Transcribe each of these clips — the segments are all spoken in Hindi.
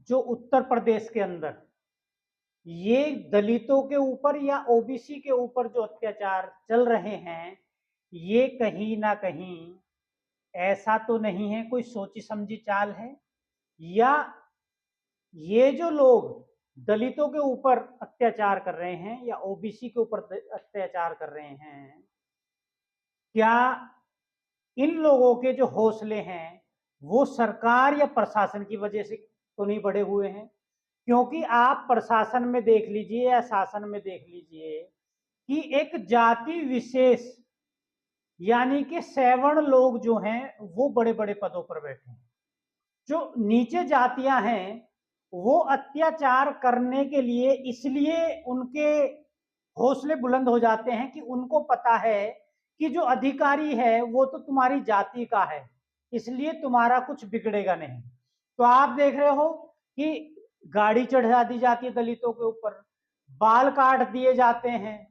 जो उत्तर प्रदेश के अंदर ये दलितों के ऊपर या ओबीसी के ऊपर जो अत्याचार चल रहे हैं, ये कहीं ना कहीं ऐसा तो नहीं है कोई सोची समझी चाल है, या ये जो लोग दलितों के ऊपर अत्याचार कर रहे हैं या ओबीसी के ऊपर अत्याचार कर रहे हैं, क्या इन लोगों के जो हौसले हैं वो सरकार या प्रशासन की वजह से तो नहीं बढ़े हुए हैं? क्योंकि आप प्रशासन में देख लीजिए या शासन में देख लीजिए कि एक जाति विशेष यानी कि सवर्ण लोग जो हैं वो बड़े बड़े पदों पर बैठे हैं। जो नीचे जातियां हैं वो अत्याचार करने के लिए इसलिए उनके हौसले बुलंद हो जाते हैं कि उनको पता है कि जो अधिकारी है वो तो तुम्हारी जाति का है, इसलिए तुम्हारा कुछ बिगड़ेगा नहीं। तो आप देख रहे हो कि गाड़ी चढ़ा दी जाती है दलितों के ऊपर, बाल काट दिए जाते हैं,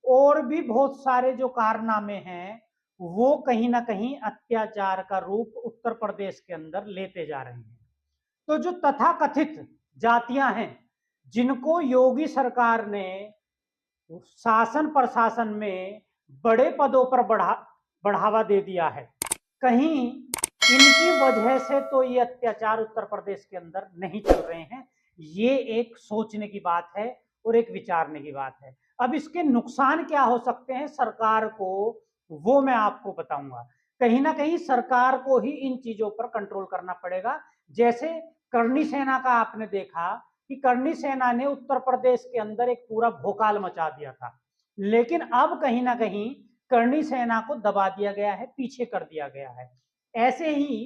और भी बहुत सारे जो कारनामे हैं वो कहीं ना कहीं अत्याचार का रूप उत्तर प्रदेश के अंदर लेते जा रहे हैं। तो जो तथाकथित जातियां हैं जिनको योगी सरकार ने शासन प्रशासन में बड़े पदों पर बढ़ावा दे दिया है, कहीं इनकी वजह से तो ये अत्याचार उत्तर प्रदेश के अंदर नहीं चल रहे हैं। ये एक सोचने की बात है और एक विचारने की बात है। अब इसके नुकसान क्या हो सकते हैं सरकार को, वो मैं आपको बताऊंगा। कहीं ना कहीं सरकार को ही इन चीजों पर कंट्रोल करना पड़ेगा। जैसे करनी सेना का आपने देखा कि करनी सेना ने उत्तर प्रदेश के अंदर एक पूरा भोकाल मचा दिया था, लेकिन अब कहीं ना कहीं करनी सेना को दबा दिया गया है, पीछे कर दिया गया है। ऐसे ही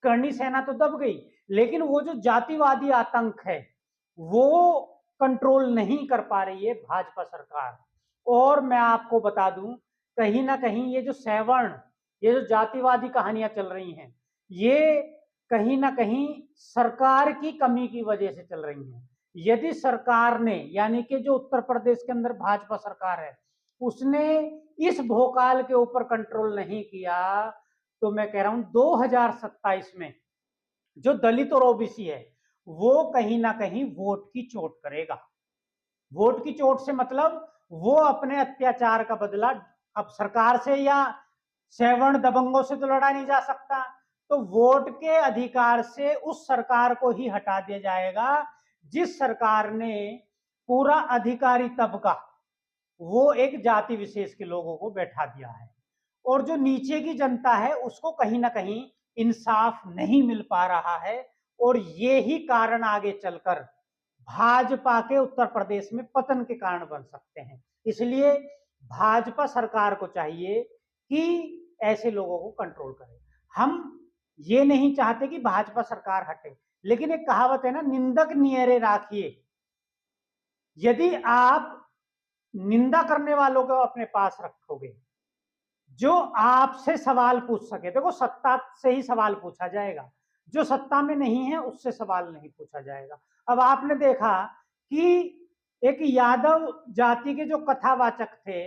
करनी सेना तो दब गई, लेकिन वो जो जातिवादी आतंक है वो कंट्रोल नहीं कर पा रही है भाजपा सरकार। और मैं आपको बता दूं, कहीं ना कहीं ये जो सवर्ण, ये जो जातिवादी कहानियां चल रही हैं, ये कहीं ना कहीं सरकार की कमी की वजह से चल रही हैं। यदि सरकार ने, यानी कि जो उत्तर प्रदेश के अंदर भाजपा सरकार है, उसने इस भोकाल के ऊपर कंट्रोल नहीं किया, तो मैं कह रहा हूं 2027 में जो दलित और ओबीसी है वो कहीं ना कहीं वोट की चोट करेगा। वोट की चोट से मतलब वो अपने अत्याचार का बदला अब सरकार से या सवर्ण दबंगों से तो लड़ा नहीं जा सकता, तो वोट के अधिकार से उस सरकार को ही हटा दिया जाएगा जिस सरकार ने पूरा अधिकारी तबका वो एक जाति विशेष के लोगों को बैठा दिया है, और जो नीचे की जनता है उसको कहीं ना कहीं इंसाफ नहीं मिल पा रहा है। और ये ही कारण आगे चलकर भाजपा के उत्तर प्रदेश में पतन के कारण बन सकते हैं। इसलिए भाजपा सरकार को चाहिए कि ऐसे लोगों को कंट्रोल करे। हम ये नहीं चाहते कि भाजपा सरकार हटे, लेकिन एक कहावत है ना, निंदक नियरे राखिए। यदि आप निंदा करने वालों को अपने पास रखोगे जो आपसे सवाल पूछ सके, देखो सत्ता से ही सवाल पूछा जाएगा, जो सत्ता में नहीं है उससे सवाल नहीं पूछा जाएगा। अब आपने देखा कि एक यादव जाति के जो कथावाचक थे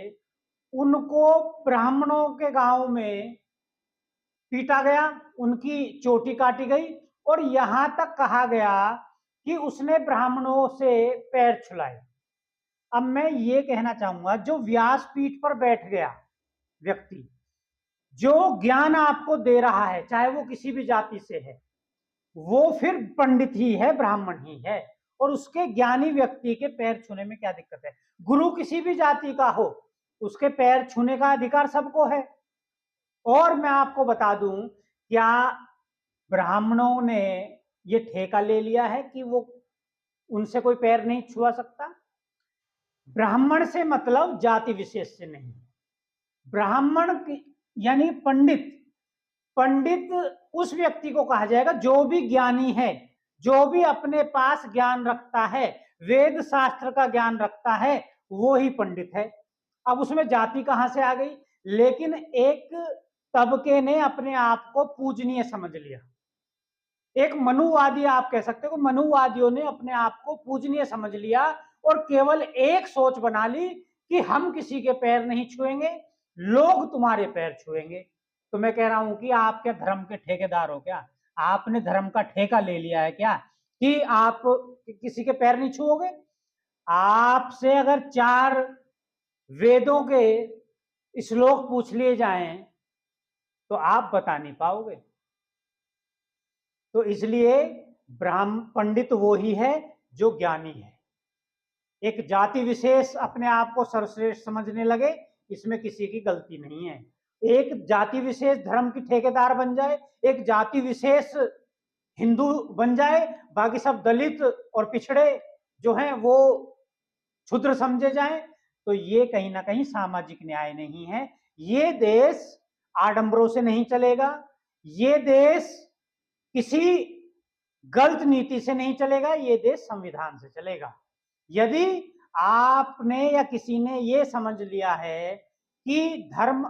उनको ब्राह्मणों के गांव में पीटा गया, उनकी चोटी काटी गई, और यहां तक कहा गया कि उसने ब्राह्मणों से पैर छुलाए। अब मैं ये कहना चाहूंगा, जो व्यासपीठ पर बैठ गया व्यक्ति, जो ज्ञान आपको दे रहा है चाहे वो किसी भी जाति से है, वो फिर पंडित ही है, ब्राह्मण ही है, और उसके ज्ञानी व्यक्ति के पैर छूने में क्या दिक्कत है? गुरु किसी भी जाति का हो उसके पैर छूने का अधिकार सबको है। और मैं आपको बता दूं, क्या ब्राह्मणों ने ये ठेका ले लिया है कि वो उनसे कोई पैर नहीं छुआ सकता? ब्राह्मण से मतलब जाति विशेष से नहीं, ब्राह्मण यानी पंडित। पंडित उस व्यक्ति को कहा जाएगा जो भी ज्ञानी है, जो भी अपने पास ज्ञान रखता है, वेद शास्त्र का ज्ञान रखता है, वो ही पंडित है। अब उसमें जाति कहां से आ गई? लेकिन एक तबके ने अपने आप को पूजनीय समझ लिया, एक मनुवादी आप कह सकते हो, मनुवादियों ने अपने आप को पूजनीय समझ लिया और केवल एक सोच बना ली कि हम किसी के पैर नहीं छुएंगे, लोग तुम्हारे पैर छुएंगे। तो मैं कह रहा हूं कि आप क्या धर्म के ठेकेदार हो क्या? आपने धर्म का ठेका ले लिया है क्या? कि आप किसी के पैर नहीं छुओगे? आपसे अगर 4 वेदों के श्लोक पूछ लिए जाएं तो आप बता नहीं पाओगे। तो इसलिए ब्राह्मण पंडित वो ही है जो ज्ञानी है। एक जाति विशेष अपने आप को सर्वश्रेष्ठ समझने लगे, इसमें किसी की गलती नहीं है। एक जाति विशेष धर्म की ठेकेदार बन जाए, एक जाति विशेष हिंदू बन जाए, बाकी सब दलित और पिछड़े जो हैं वो क्षुद्र समझे जाएं, तो ये कहीं ना कहीं सामाजिक न्याय नहीं है। ये देश आडंबरों से नहीं चलेगा, ये देश किसी गलत नीति से नहीं चलेगा, ये देश संविधान से चलेगा। यदि आपने या किसी ने ये समझ लिया है कि धर्म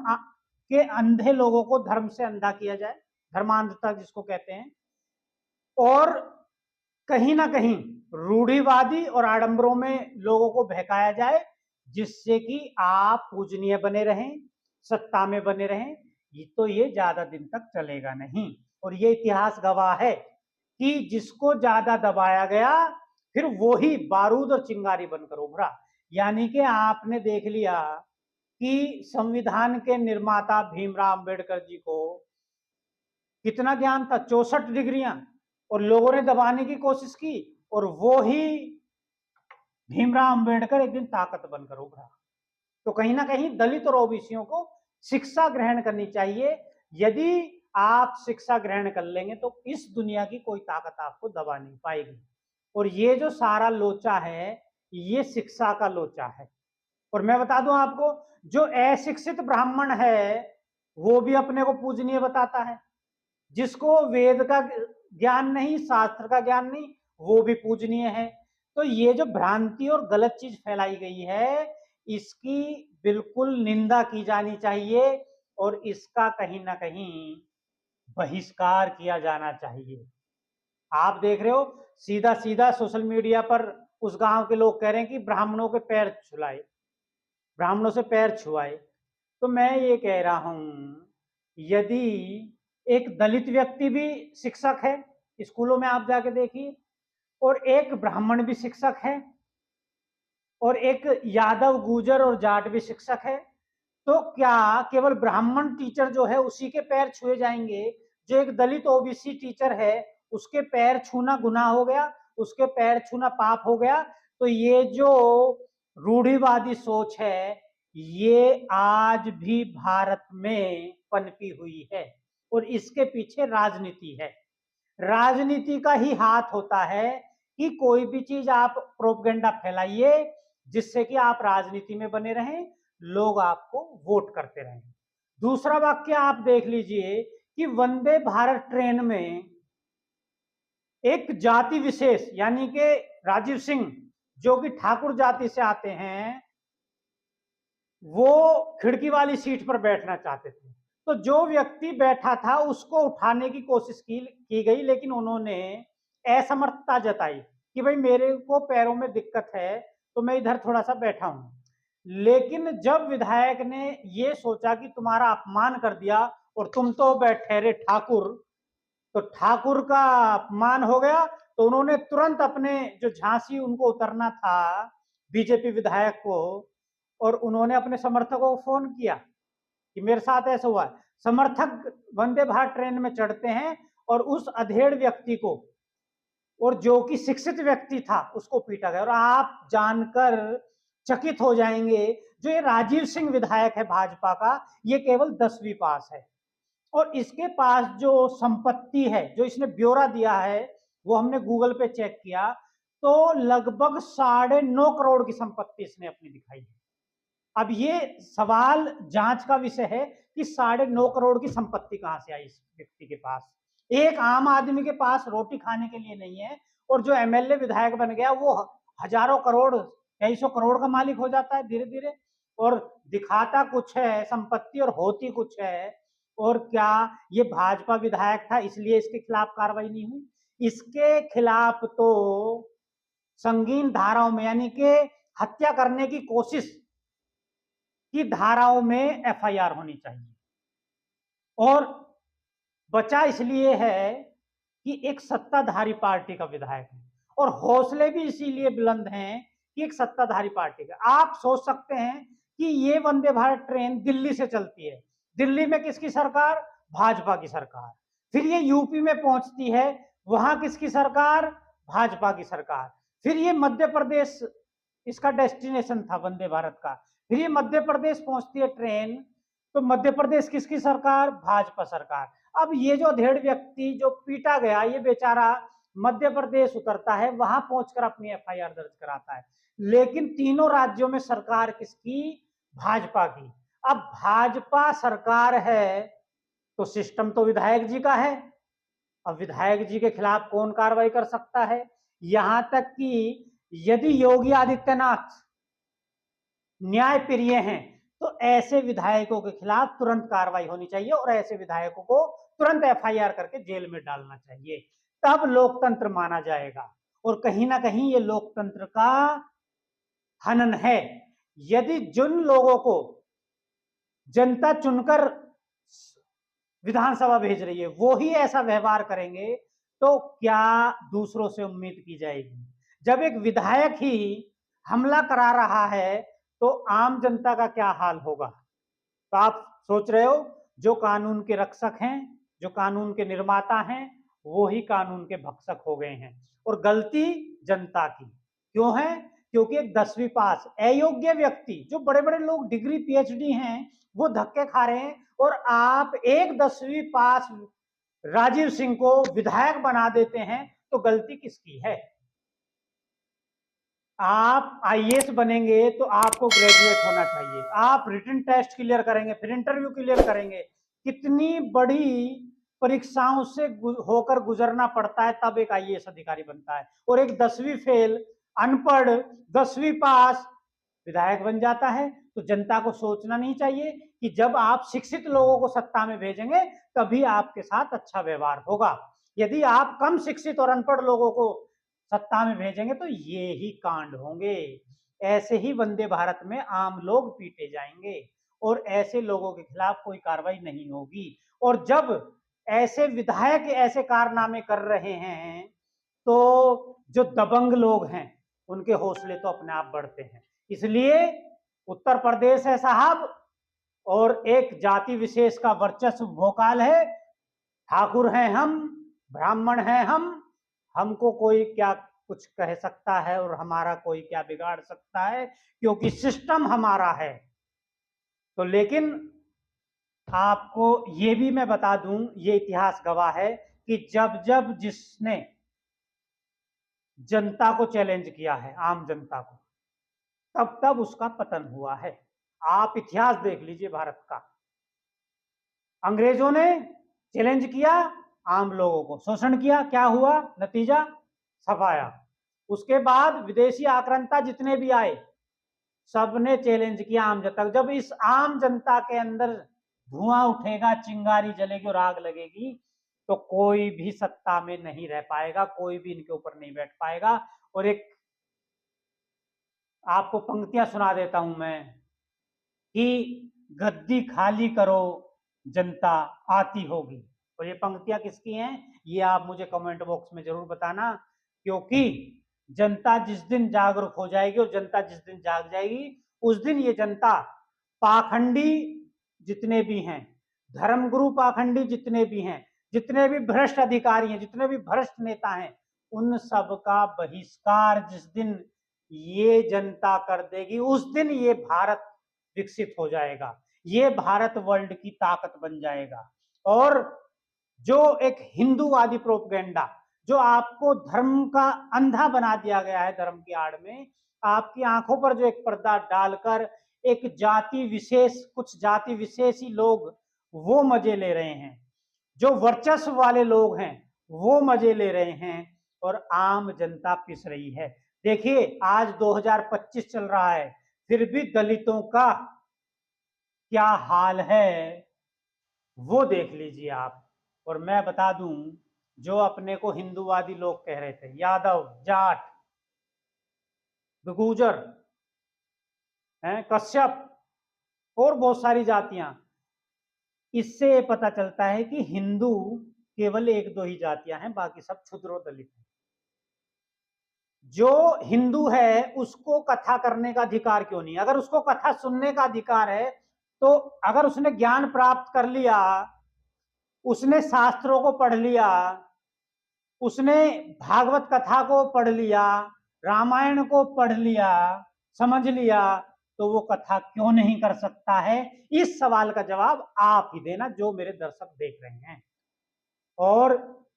के अंधे लोगों को धर्म से अंधा किया जाए, धर्मांधता जिसको कहते हैं, और कहीं ना कहीं रूढ़िवादी और आडंबरों में लोगों को बहकाया जाए, जिससे कि आप पूजनीय बने रहें, सत्ता में बने रहें, तो ये ज्यादा दिन तक चलेगा नहीं। और ये इतिहास गवाह है कि जिसको ज्यादा दबाया गया फिर वो ही बारूद और चिंगारी बनकर उभरा। यानी कि आपने देख लिया कि संविधान के निर्माता भीमराव अंबेडकर जी को कितना ज्ञान था, 64 डिग्रियां, और लोगों ने दबाने की कोशिश की, और वो ही भीमराव अंबेडकर एक दिन ताकत बनकर उभरा। तो कहीं ना कहीं दलित और ओबीसियों को शिक्षा ग्रहण करनी चाहिए। यदि आप शिक्षा ग्रहण कर लेंगे तो इस दुनिया की कोई ताकत आपको दबा नहीं पाएगी। और ये जो सारा लोचा है ये शिक्षा का लोचा है। और मैं बता दूं आपको, जो अशिक्षित ब्राह्मण है वो भी अपने को पूजनीय बताता है, जिसको वेद का ज्ञान नहीं, शास्त्र का ज्ञान नहीं, वो भी पूजनीय है। तो ये जो भ्रांति और गलत चीज फैलाई गई है इसकी बिल्कुल निंदा की जानी चाहिए और इसका कहीं ना कहीं बहिष्कार किया जाना चाहिए। आप देख रहे हो सीधा सीधा सोशल मीडिया पर उस गांव के लोग कह रहे हैं कि ब्राह्मणों के पैर छुलाए, ब्राह्मणों से पैर छुआए। तो मैं ये कह रहा हूं, यदि एक दलित व्यक्ति भी शिक्षक है, स्कूलों में आप जाके देखिए, और एक ब्राह्मण भी शिक्षक है, और एक यादव, गुर्जर और जाट भी शिक्षक है, तो क्या केवल ब्राह्मण टीचर जो है उसी के पैर छुए जाएंगे? जो एक दलित ओबीसी टीचर है उसके पैर छूना गुनाह हो गया, उसके पैर छूना पाप हो गया? तो ये जो रूढ़िवादी सोच है ये आज भी भारत में पनपी हुई है और इसके पीछे राजनीति है। राजनीति का ही हाथ होता है कि कोई भी चीज आप प्रोपेगेंडा फैलाइए जिससे कि आप राजनीति में बने रहें, लोग आपको वोट करते रहें। दूसरा वाक्य आप देख लीजिए कि वंदे भारत ट्रेन में एक जाति विशेष यानी कि राजीव सिंह जो कि ठाकुर जाति से आते हैं वो खिड़की वाली सीट पर बैठना चाहते थे। तो जो व्यक्ति बैठा था उसको उठाने की कोशिश की गई, लेकिन उन्होंने असमर्थता जताई कि भाई मेरे को पैरों में दिक्कत है तो मैं इधर थोड़ा सा बैठा हूं। लेकिन जब विधायक ने ये सोचा कि तुम्हारा अपमान कर दिया और तुम तो ठहरे ठाकुर, तो ठाकुर का अपमान हो गया, तो उन्होंने तुरंत अपने जो झांसी उनको उतरना था बीजेपी विधायक को, और उन्होंने अपने समर्थकों को फोन किया कि मेरे साथ ऐसा हुआ। समर्थक वंदे भारत ट्रेन में चढ़ते हैं और उस अधेड़ व्यक्ति को, और जो कि शिक्षित व्यक्ति था, उसको पीटा गया। और आप जानकर चकित हो जाएंगे जो ये राजीव सिंह विधायक है भाजपा का, ये केवल 10वीं पास है और इसके पास जो संपत्ति है, जो इसने ब्यौरा दिया है, वो हमने गूगल पे चेक किया तो लगभग 9.5 करोड़ की संपत्ति इसने अपनी दिखाई है। अब ये सवाल जांच का विषय है कि 9.5 करोड़ की संपत्ति कहां से आई इस व्यक्ति के पास। एक आम आदमी के पास रोटी खाने के लिए नहीं है, और जो एमएलए विधायक बन गया वो हजारों करोड़, कई सौ करोड़ का मालिक हो जाता है धीरे धीरे, और दिखाता कुछ है संपत्ति और होती कुछ है। और क्या ये भाजपा विधायक था इसलिए इसके खिलाफ कार्रवाई नहीं हुई? इसके खिलाफ तो संगीन धाराओं में यानी कि हत्या करने की कोशिश की धाराओं में एफआईआर होनी चाहिए। और बचा इसलिए है कि एक सत्ताधारी पार्टी का विधायक है, और हौसले भी इसीलिए बुलंद हैं कि एक सत्ताधारी पार्टी का। आप सोच सकते हैं कि ये वंदे भारत ट्रेन दिल्ली से चलती है, दिल्ली में किसकी सरकार? भाजपा की सरकार। फिर ये यूपी में पहुंचती है, वहां किसकी सरकार? भाजपा की सरकार। फिर ये मध्य प्रदेश, इसका डेस्टिनेशन था वंदे भारत का, फिर ये मध्य प्रदेश पहुंचती है ट्रेन, तो मध्य प्रदेश किसकी सरकार? भाजपा सरकार। अब ये जो अधेड़ व्यक्ति जो पीटा गया, ये बेचारा मध्य प्रदेश उतरता है, वहां पहुंचकर अपनी एफआईआर दर्ज कराता है, लेकिन तीनों राज्यों में सरकार किसकी? भाजपा की। अब भाजपा सरकार है तो सिस्टम तो विधायक जी का है। अब विधायक जी के खिलाफ कौन कार्रवाई कर सकता है? यहां तक कि यदि योगी आदित्यनाथ न्याय प्रिय हैं तो ऐसे विधायकों के खिलाफ तुरंत कार्रवाई होनी चाहिए और ऐसे विधायकों को तुरंत एफआईआर करके जेल में डालना चाहिए, तब लोकतंत्र माना जाएगा। और कहीं ना कहीं ये लोकतंत्र का हनन है। यदि जिन लोगों को जनता चुनकर विधानसभा भेज रही है वो ही ऐसा व्यवहार करेंगे तो क्या दूसरों से उम्मीद की जाएगी? जब एक विधायक ही हमला करा रहा है तो आम जनता का क्या हाल होगा? तो आप सोच रहे हो, जो कानून के रक्षक हैं, जो कानून के निर्माता हैं, वो ही कानून के भक्षक हो गए हैं। और गलती जनता की क्यों है? क्योंकि एक 10वीं पास अयोग्य व्यक्ति, जो बड़े बड़े लोग डिग्री पीएचडी हैं, वो धक्के खा रहे हैं, और आप एक 10वीं पास राजीव सिंह को विधायक बना देते हैं, तो गलती किसकी है? आप आईएएस बनेंगे तो आपको ग्रेजुएट होना चाहिए, आप रिटन टेस्ट क्लियर करेंगे, फिर इंटरव्यू क्लियर करेंगे, कितनी बड़ी परीक्षाओं से होकर गुजरना पड़ता है, तब एक आईएएस अधिकारी बनता है। और एक 10वीं फेल अनपढ़ 10वीं पास विधायक बन जाता है। तो जनता को सोचना नहीं चाहिए कि जब आप शिक्षित लोगों को सत्ता में भेजेंगे तभी आपके साथ अच्छा व्यवहार होगा। यदि आप कम शिक्षित और अनपढ़ लोगों को सत्ता में भेजेंगे तो ये ही कांड होंगे। ऐसे ही वंदे भारत में आम लोग पीटे जाएंगे और ऐसे लोगों के खिलाफ कोई कार्रवाई नहीं होगी। और जब ऐसे विधायक ऐसे कारनामे कर रहे हैं तो जो दबंग लोग हैं उनके हौसले तो अपने आप बढ़ते हैं। इसलिए उत्तर प्रदेश है साहब, और एक जाति विशेष का वर्चस्व भोकाल है। ठाकुर हैं हम, ब्राह्मण हैं हम, हमको कोई क्या कुछ कह सकता है और हमारा कोई क्या बिगाड़ सकता है, क्योंकि सिस्टम हमारा है। तो लेकिन आपको ये भी मैं बता दूं, ये इतिहास गवाह है कि जब जब जिसने जनता को चैलेंज किया है, आम जनता को, तब तब उसका पतन हुआ है। आप इतिहास देख लीजिए भारत का। अंग्रेजों ने चैलेंज किया, आम लोगों को शोषण किया, क्या हुआ? नतीजा सफाया। उसके बाद विदेशी आक्रांता जितने भी आए, सबने चैलेंज किया आम जनता। जब इस आम जनता के अंदर धुआं उठेगा, चिंगारी जलेगी और आग लगेगी, तो कोई भी सत्ता में नहीं रह पाएगा, कोई भी इनके ऊपर नहीं बैठ पाएगा। और एक आपको पंक्तियां सुना देता हूं मैं कि गद्दी खाली करो जनता आती होगी। और ये पंक्तियां किसकी हैं, ये आप मुझे कमेंट बॉक्स में जरूर बताना, क्योंकि जनता जिस दिन जागरूक हो जाएगी और जनता जिस दिन जाग जाएगी, उस दिन ये जनता पाखंडी जितने भी हैं, धर्मगुरु पाखंडी जितने भी हैं, जितने भी भ्रष्ट अधिकारी हैं, जितने भी भ्रष्ट नेता हैं, उन सब का बहिष्कार जिस दिन ये जनता कर देगी, उस दिन ये भारत विकसित हो जाएगा, ये भारत वर्ल्ड की ताकत बन जाएगा। और जो एक हिंदूवादी प्रोपगेंडा, जो आपको धर्म का अंधा बना दिया गया है, धर्म की आड़ में आपकी आंखों पर जो एक पर्दा डालकर एक जाति विशेष, कुछ जाति विशेष ही लोग वो मजे ले रहे हैं, जो वर्चस्व वाले लोग हैं वो मजे ले रहे हैं, और आम जनता पिस रही है। देखिए आज 2025 चल रहा है, फिर भी दलितों का क्या हाल है वो देख लीजिए आप। और मैं बता दूं, जो अपने को हिंदूवादी लोग कह रहे थे, यादव, जाट, गुर्जर, कश्यप और बहुत सारी जातियां, इससे पता चलता है कि हिंदू केवल 1-2 ही जातियां हैं, बाकी सब क्षुद्र और दलित हैं। जो हिंदू है उसको कथा करने का अधिकार क्यों नहीं? अगर उसको कथा सुनने का अधिकार है तो अगर उसने ज्ञान प्राप्त कर लिया, उसने शास्त्रों को पढ़ लिया, उसने भागवत कथा को पढ़ लिया, रामायण को पढ़ लिया, समझ लिया, तो वो कथा क्यों नहीं कर सकता है? इस सवाल का जवाब आप ही देना जो मेरे दर्शक देख रहे हैं। और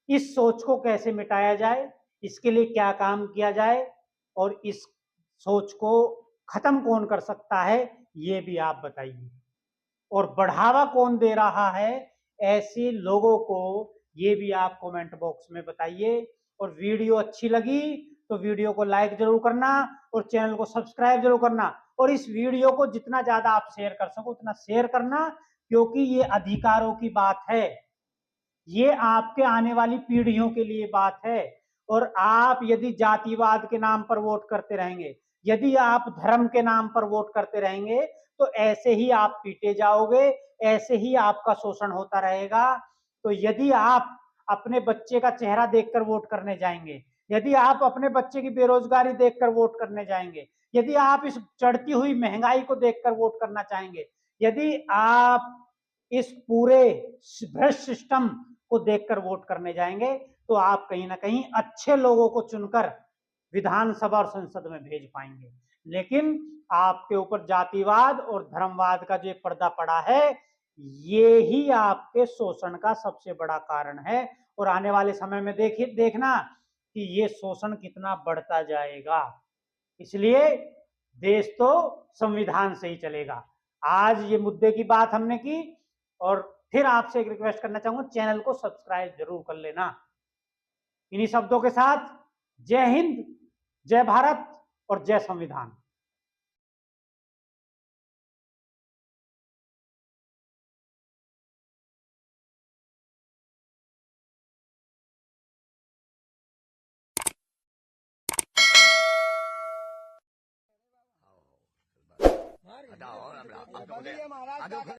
इस सोच को कैसे मिटाया जाए, इसके लिए क्या काम किया जाए और इस सोच को खत्म कौन कर सकता है, ये भी आप बताइए। और बढ़ावा कौन दे रहा है ऐसे लोगों को, ये भी आप कमेंट बॉक्स में बताइए। और वीडियो अच्छी लगी तो वीडियो को लाइक जरूर करना और चैनल को सब्सक्राइब जरूर करना। और इस वीडियो को जितना ज्यादा आप शेयर कर सको उतना शेयर करना, क्योंकि ये अधिकारों की बात है, ये आपके आने वाली पीढ़ियों के लिए बात है। और आप यदि जातिवाद के नाम पर वोट करते रहेंगे, यदि आप धर्म के नाम पर वोट करते रहेंगे, तो ऐसे ही आप पीटे जाओगे, ऐसे ही आपका शोषण होता रहेगा। तो यदि आप अपने बच्चे का चेहरा देखकर वोट करने जाएंगे, यदि आप अपने बच्चे की बेरोजगारी देखकर वोट करने जाएंगे, यदि आप इस चढ़ती हुई महंगाई को देखकर वोट करना चाहेंगे, यदि आप इस पूरे भ्रष्ट सिस्टम को देखकर वोट करने जाएंगे, तो आप कहीं ना कहीं अच्छे लोगों को चुनकर विधानसभा और संसद में भेज पाएंगे। लेकिन आपके ऊपर जातिवाद और धर्मवाद का जो पर्दा पड़ा है, ये ही आपके शोषण का सबसे बड़ा कारण है। और आने वाले समय में देखना कि ये शोषण कितना बढ़ता जाएगा। इसलिए देश तो संविधान से ही चलेगा। आज ये मुद्दे की बात हमने की, और फिर आपसे एक रिक्वेस्ट करना चाहूंगा, चैनल को सब्सक्राइब जरूर कर लेना। इन्हीं शब्दों के साथ जय हिंद, जय भारत और जय संविधान। हटाओ, अब